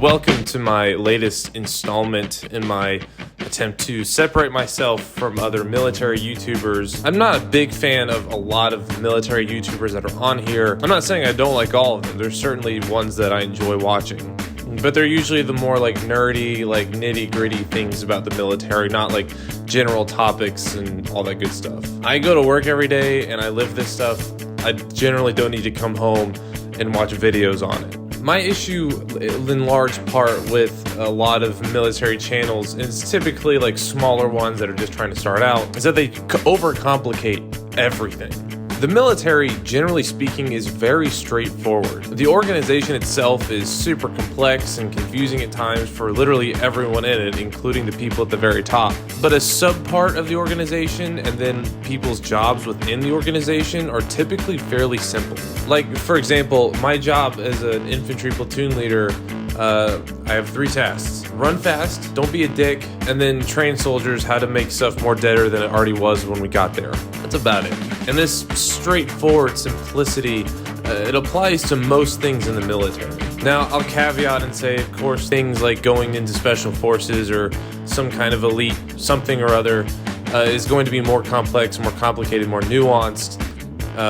Welcome to my latest installment in my attempt to separate myself from other military YouTubers. I'm not a big fan of a lot of military YouTubers that are on here. I'm not saying I don't like all of them. There's certainly ones that I enjoy watching. But they're usually the more like nerdy, like nitty-gritty things about the military, not like general topics and all that good stuff. I go to work every day and I live this stuff. I generally don't need to come home and watch videos on it. My issue in large part with a lot of military channels, and it's typically like smaller ones that are just trying to start out, is that they overcomplicate everything. The military, generally speaking, is very straightforward. The organization itself is super complex and confusing at times for literally everyone in it, including the people at the very top. But a subpart of the organization and then people's jobs within the organization are typically fairly simple. Like, for example, my job as an infantry platoon leader, I have 3 tasks. Run fast, don't be a dick, and then train soldiers how to make stuff more deader than it already was when we got there. That's about it. And this straightforward simplicity, it applies to most things in the military. Now, I'll caveat and say, of course, things like going into special forces or some kind of elite something or other is going to be more complex, more complicated, more nuanced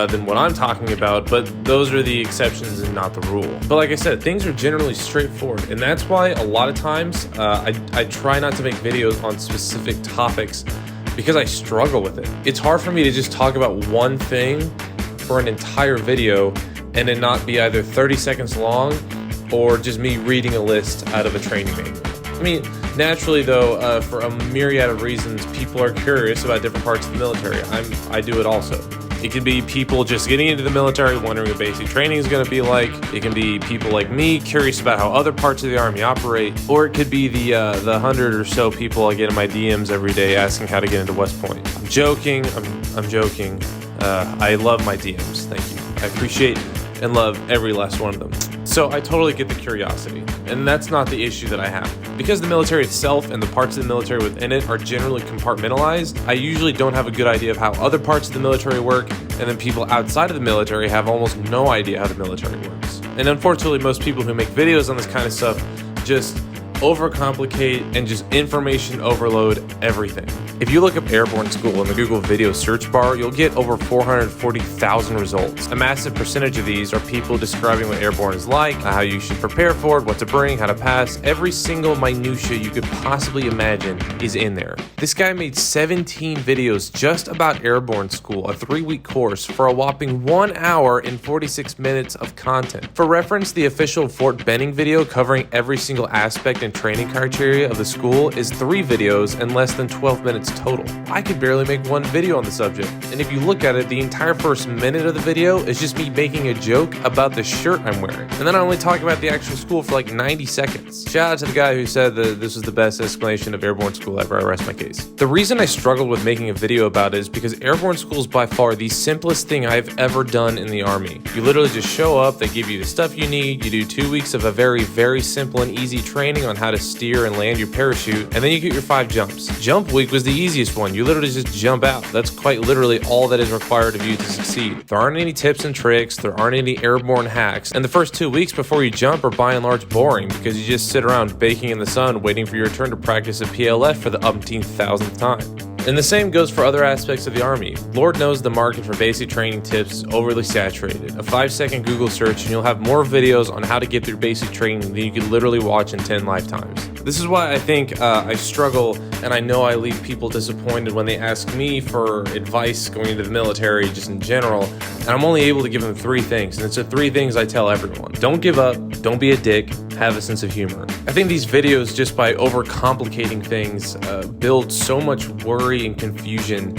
than what I'm talking about, but those are the exceptions and not the rule. But like I said, things are generally straightforward, and that's why a lot of times I try not to make videos on specific topics because I struggle with it. It's hard for me to just talk about one thing for an entire video and it not be either 30 seconds long or just me reading a list out of a training manual. I mean, naturally though, for a myriad of reasons, people are curious about different parts of the military. I do it also. It could be people just getting into the military, wondering what basic training is going to be like. It can be people like me, curious about how other parts of the Army operate. Or it could be the 100 or so people I get in my DMs every day asking how to get into West Point. I'm joking. I'm joking. I love my DMs. Thank you. I appreciate and love every last one of them. So I totally get the curiosity, and that's not the issue that I have. Because the military itself and the parts of the military within it are generally compartmentalized, I usually don't have a good idea of how other parts of the military work, and then people outside of the military have almost no idea how the military works. And unfortunately, most people who make videos on this kind of stuff just overcomplicate and just information overload everything. If you look up airborne school in the Google video search bar, you'll get over 440,000 results. A massive percentage of these are people describing what airborne is like, how you should prepare for it, what to bring, how to pass. Every single minutia you could possibly imagine is in there. This guy made 17 videos just about airborne school, a 3-week course, for a whopping 1 hour and 46 minutes of content. For reference, the official Fort Benning video covering every single aspect and training criteria of the school is 3 videos and less than 12 minutes total. I could barely make 1 video on the subject, and if you look at it, the entire first minute of the video is just me making a joke about the shirt I'm wearing, and then I only talk about the actual school for like 90 seconds. Shout out to the guy who said that this was the best explanation of airborne school ever. I rest my case. The reason I struggled with making a video about it is because airborne school is by far the simplest thing I've ever done in the Army. You literally just show up, they give you the stuff you need, you do 2 weeks of a very, very simple and easy training on how to steer and land your parachute, and then you get your 5 jumps. Jump week was the easiest one. You literally just jump out. That's quite literally all that is required of you to succeed. There aren't any tips and tricks, there aren't any airborne hacks, and the first 2 weeks before you jump are by and large boring because you just sit around baking in the sun waiting for your turn to practice at PLF for the umpteenth thousandth time. And the same goes for other aspects of the Army. Lord knows the market for basic training tips is overly saturated. A 5-second Google search and you'll have more videos on how to get through basic training than you could literally watch in 10 lifetimes. This is why I think I struggle, and I know I leave people disappointed when they ask me for advice going into the military just in general, and I'm only able to give them 3 things, and it's the 3 things I tell everyone. Don't give up, don't be a dick, have a sense of humor. I think these videos, just by overcomplicating things, build so much worry and confusion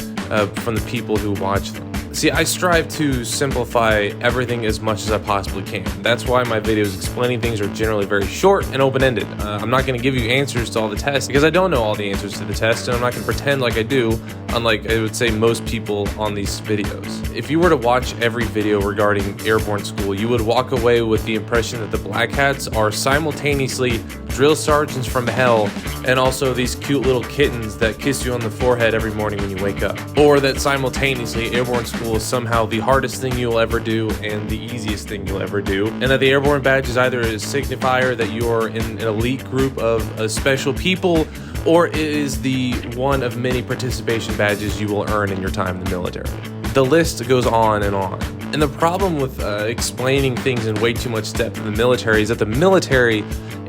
from the people who watch them. See, I strive to simplify everything as much as I possibly can. That's why my videos explaining things are generally very short and open-ended. I'm not going to give you answers to all the tests because I don't know all the answers to the test, and I'm not going to pretend like I do, unlike I would say most people on these videos. If you were to watch every video regarding airborne school, you would walk away with the impression that the Black Hats are simultaneously drill sergeants from hell, and also these cute little kittens that kiss you on the forehead every morning when you wake up. Or that simultaneously airborne school is somehow the hardest thing you'll ever do and the easiest thing you'll ever do, and that the airborne badge is either a signifier that you're in an elite group of special people, or it is the one of many participation badges you will earn in your time in the military. The list goes on and on. And the problem with explaining things in way too much depth in the military is that the military,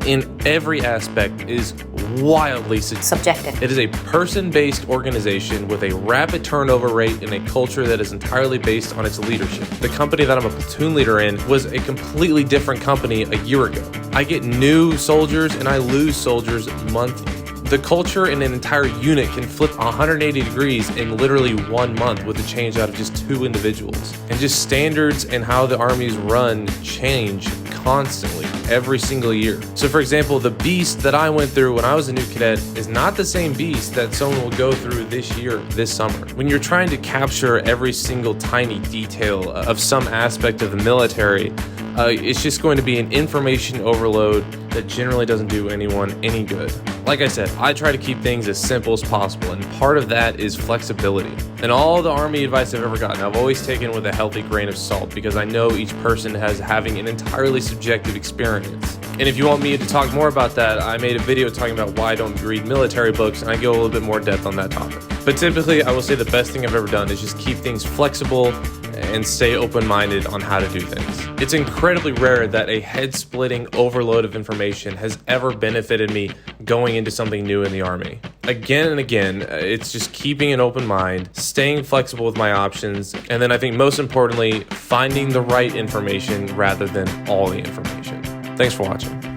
in every aspect, is wildly subjective. It is a person-based organization with a rapid turnover rate and a culture that is entirely based on its leadership. The company that I'm a platoon leader in was a completely different company a year ago. I get new soldiers and I lose soldiers monthly. The culture in an entire unit can flip 180 degrees in literally 1 month with a change out of just 2 individuals. And just standards and how the armies run change constantly, every single year. So for example, the beast that I went through when I was a new cadet is not the same beast that someone will go through this year, this summer. When you're trying to capture every single tiny detail of some aspect of the military, it's just going to be an information overload that generally doesn't do anyone any good. Like I said, I try to keep things as simple as possible, and part of that is flexibility. And all the Army advice I've ever gotten, I've always taken with a healthy grain of salt, because I know each person has having an entirely subjective experience. And if you want me to talk more about that, I made a video talking about why I don't read military books, and I go a little bit more depth on that topic. But typically, I will say the best thing I've ever done is just keep things flexible and stay open-minded on how to do things. It's incredibly rare that a head-splitting overload of information has ever benefited me going into something new in the Army. Again and again, it's just keeping an open mind, staying flexible with my options, and then I think most importantly, finding the right information rather than all the information. Thanks for watching.